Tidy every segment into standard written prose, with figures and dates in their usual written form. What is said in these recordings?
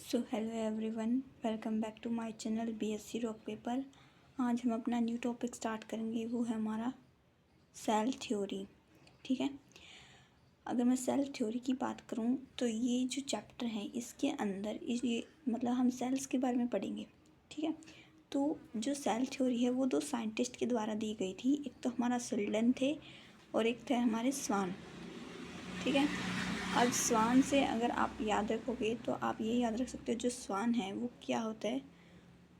So hello everyone, welcome back to my channel BSc rock paper. आज हम अपना new topic start करेंगे, वो है हमारा सेल थ्योरी। ठीक है, अगर मैं सेल थ्योरी की बात करूं तो ये जो चैप्टर है इसके अंदर ये मतलब हम सेल्स के बारे में पढ़ेंगे। ठीक है, तो जो सेल थ्योरी है वो दो साइंटिस्ट के द्वारा दी गई थी। एक तो हमारा शिल्डन थे और एक थे हमारे स्वान। ठीक है, अब स्वान से अगर आप याद रखोगे तो आप ये याद रख सकते हो, जो स्वान है वो क्या होता है,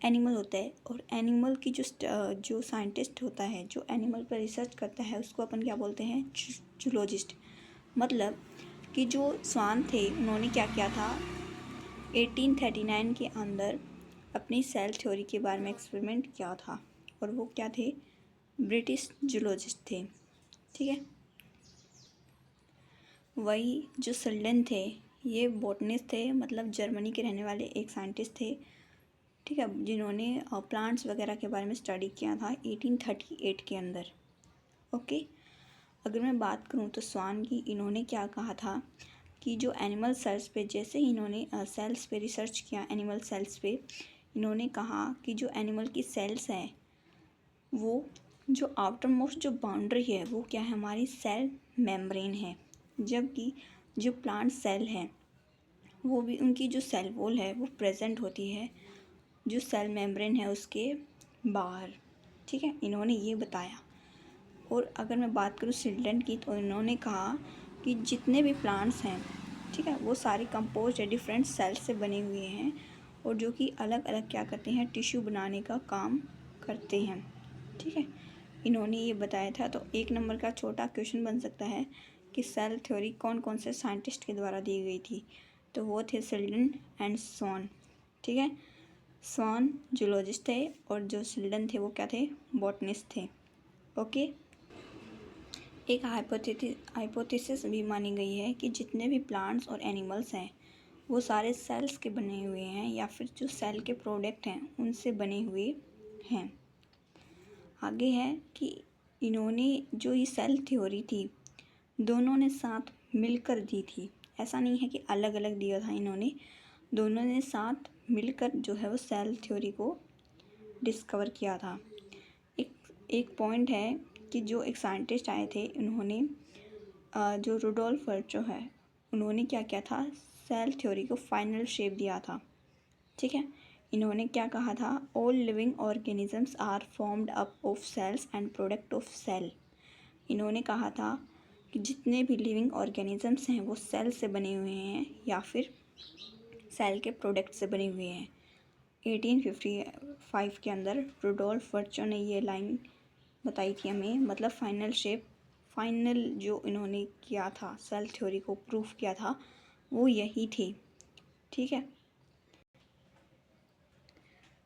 एनिमल होता है। और एनिमल की जो साइंटिस्ट होता है, जो एनिमल पर रिसर्च करता है, उसको अपन क्या बोलते हैं, जूलॉजिस्ट। मतलब कि जो स्वान थे उन्होंने क्या किया था, 1839 के अंदर अपनी सेल थ्योरी के बारे में एक्सपेरिमेंट किया था। और वो क्या थे, ब्रिटिश जूलॉजिस्ट थे। ठीक है, वही जो शिल्डन थे ये बॉटनिस्ट थे, मतलब जर्मनी के रहने वाले एक साइंटिस्ट थे। ठीक है, जिन्होंने प्लांट्स वगैरह के बारे में स्टडी किया था 1838 के अंदर। ओके, अगर मैं बात करूं तो स्वान की, इन्होंने क्या कहा था कि जो एनिमल सेल्स पे, जैसे ही इन्होंने सेल्स पे रिसर्च किया, एनिमल सेल्स पे, इन्होंने कहा कि जो एनिमल की सेल्स हैं वो जो आउटर मोस्ट जो बाउंड्री है वो क्या है, हमारी सेल मेम्ब्रेन है। जबकि जो प्लांट सेल है वो भी, उनकी जो सेल वॉल है वो प्रेजेंट होती है जो सेल मेम्ब्रेन है उसके बाहर। ठीक है, इन्होंने ये बताया। और अगर मैं बात करूँ शिल्डन की, तो इन्होंने कहा कि जितने भी प्लांट्स हैं, ठीक है, वो सारे कंपोज है, डिफरेंट सेल्स से बने हुए हैं, और जो कि अलग अलग क्या करते हैं, टिश्यू बनाने का काम करते हैं। ठीक है, इन्होंने ये बताया था। तो एक नंबर का छोटा क्वेश्चन बन सकता है कि सेल थ्योरी कौन कौन से साइंटिस्ट के द्वारा दी गई थी, तो वो थे शिल्डन एंड स्वान। ठीक है, स्वान जूलॉजिस्ट थे और जो शिल्डन थे वो क्या थे, बॉटनिस्ट थे। ओके, एक हाइपोथेसिस भी मानी गई है कि जितने भी प्लांट्स और एनिमल्स हैं वो सारे सेल्स के बने हुए हैं, या फिर जो सेल के प्रोडक्ट हैं उनसे बने हुए हैं। आगे है कि इन्होंने जो ये सेल थ्योरी थी दोनों ने साथ मिलकर दी थी। ऐसा नहीं है कि अलग अलग दिया था, इन्होंने दोनों ने साथ मिलकर जो है वो सेल थ्योरी को डिस्कवर किया था। एक पॉइंट है कि जो एक साइंटिस्ट आए थे, उन्होंने जो रुडोल्फ वर्चो है, उन्होंने क्या किया था, सेल थ्योरी को फाइनल शेप दिया था। ठीक है, इन्होंने क्या कहा था, all living organisms are formed up of cells and product of cell. इन्होंने कहा था कि जितने भी लिविंग ऑर्गेनिजम्स हैं वो सेल से बने हुए हैं या फिर सेल के प्रोडक्ट से बने हुए हैं। 1855 के अंदर रुडोल्फ वर्चो ने ये लाइन बताई थी हमें, मतलब फाइनल शेप, फाइनल जो इन्होंने किया था, सेल थ्योरी को प्रूफ किया था, वो यही थी। ठीक है,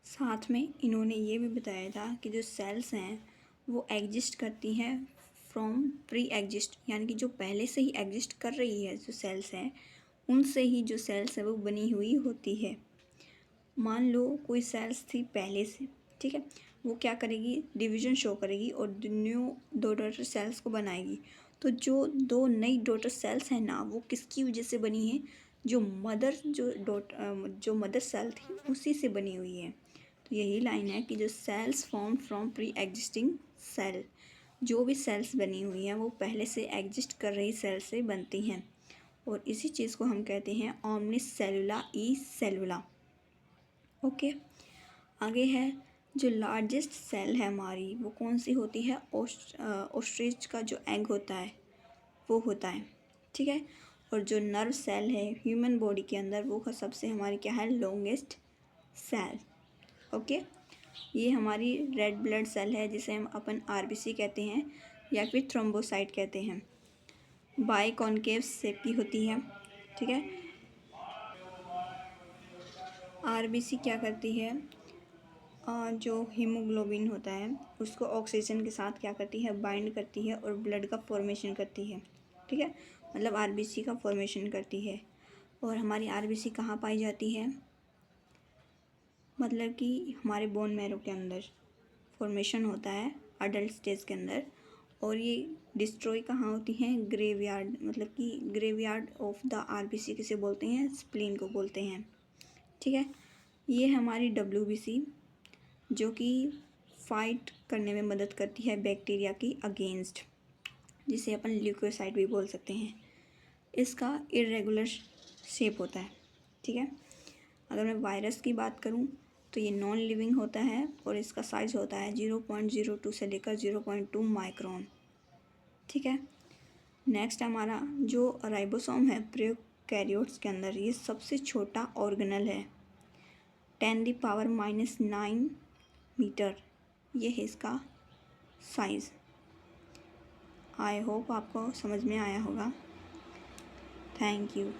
साथ में इन्होंने ये भी बताया था कि जो सेल्स हैं वो एग्जिस्ट करती हैं फ्रॉम प्री एग्जिस्ट, यानी कि जो पहले से ही एग्जिस्ट कर रही है जो सेल्स हैं, उनसे ही जो सेल्स है वो बनी हुई होती है। मान लो कोई सेल्स थी पहले से, ठीक है, वो क्या करेगी, डिवीजन शो करेगी और न्यू दो डॉटर सेल्स को बनाएगी। तो जो दो नई डॉटर सेल्स हैं ना, वो किसकी वजह से बनी है, जो मदर सेल थी उसी से बनी हुई है। तो यही लाइन है कि जो cells form from pre existing cell, जो भी सेल्स बनी हुई हैं वो पहले से एग्जिस्ट कर रही सेल से बनती हैं। और इसी चीज़ को हम कहते हैं ओमनिस सेलुला ई सेलुला। ओके, आगे है जो लार्जेस्ट सेल है हमारी, वो कौन सी होती है, ऑस्ट्रिच का जो एग होता है वो होता है। ठीक है, और जो नर्व सेल है ह्यूमन बॉडी के अंदर, वो सबसे हमारी क्या है, लॉन्गेस्ट सेल। ओके, ये हमारी रेड ब्लड सेल है जिसे हम अपन आरबीसी कहते हैं या फिर थ्रोम्बोसाइट कहते हैं। बाई कॉन्केव शेप की होती है। ठीक है, आरबीसी क्या करती है, जो हीमोग्लोबिन होता है उसको ऑक्सीजन के साथ क्या करती है, बाइंड करती है और ब्लड का फॉर्मेशन करती है। ठीक है, मतलब आरबीसी का फॉर्मेशन करती है। और हमारी आरबीसी कहाँ पाई जाती है, मतलब कि हमारे बोन मैरो के अंदर फॉर्मेशन होता है अडल्ट स्टेज के अंदर। और ये डिस्ट्रॉय कहाँ होती हैं, ग्रेवयार्ड, मतलब कि ग्रेवयार्ड ऑफ द आरबीसी किसे बोलते हैं, स्प्लीन को बोलते हैं। ठीक है। ये है हमारी WBC, जो कि फाइट करने में मदद करती है बैक्टीरिया की अगेंस्ट, जिसे अपन ल्यूकोसाइट भी बोल सकते हैं। इसका इरेगुलर शेप होता है, ठीक है। अगर मैं वायरस की बात करूं तो ये नॉन लिविंग होता है और इसका साइज होता है 0.02 से लेकर 0.2 माइक्रोन, ठीक है। नेक्स्ट हमारा जो राइबोसोम है प्रोकैरियोट्स के अंदर, ये सबसे छोटा ऑर्गेनल है, 10⁻⁹ मीटर, ये है इसका साइज़। आई होप आपको समझ में आया होगा। Thank you.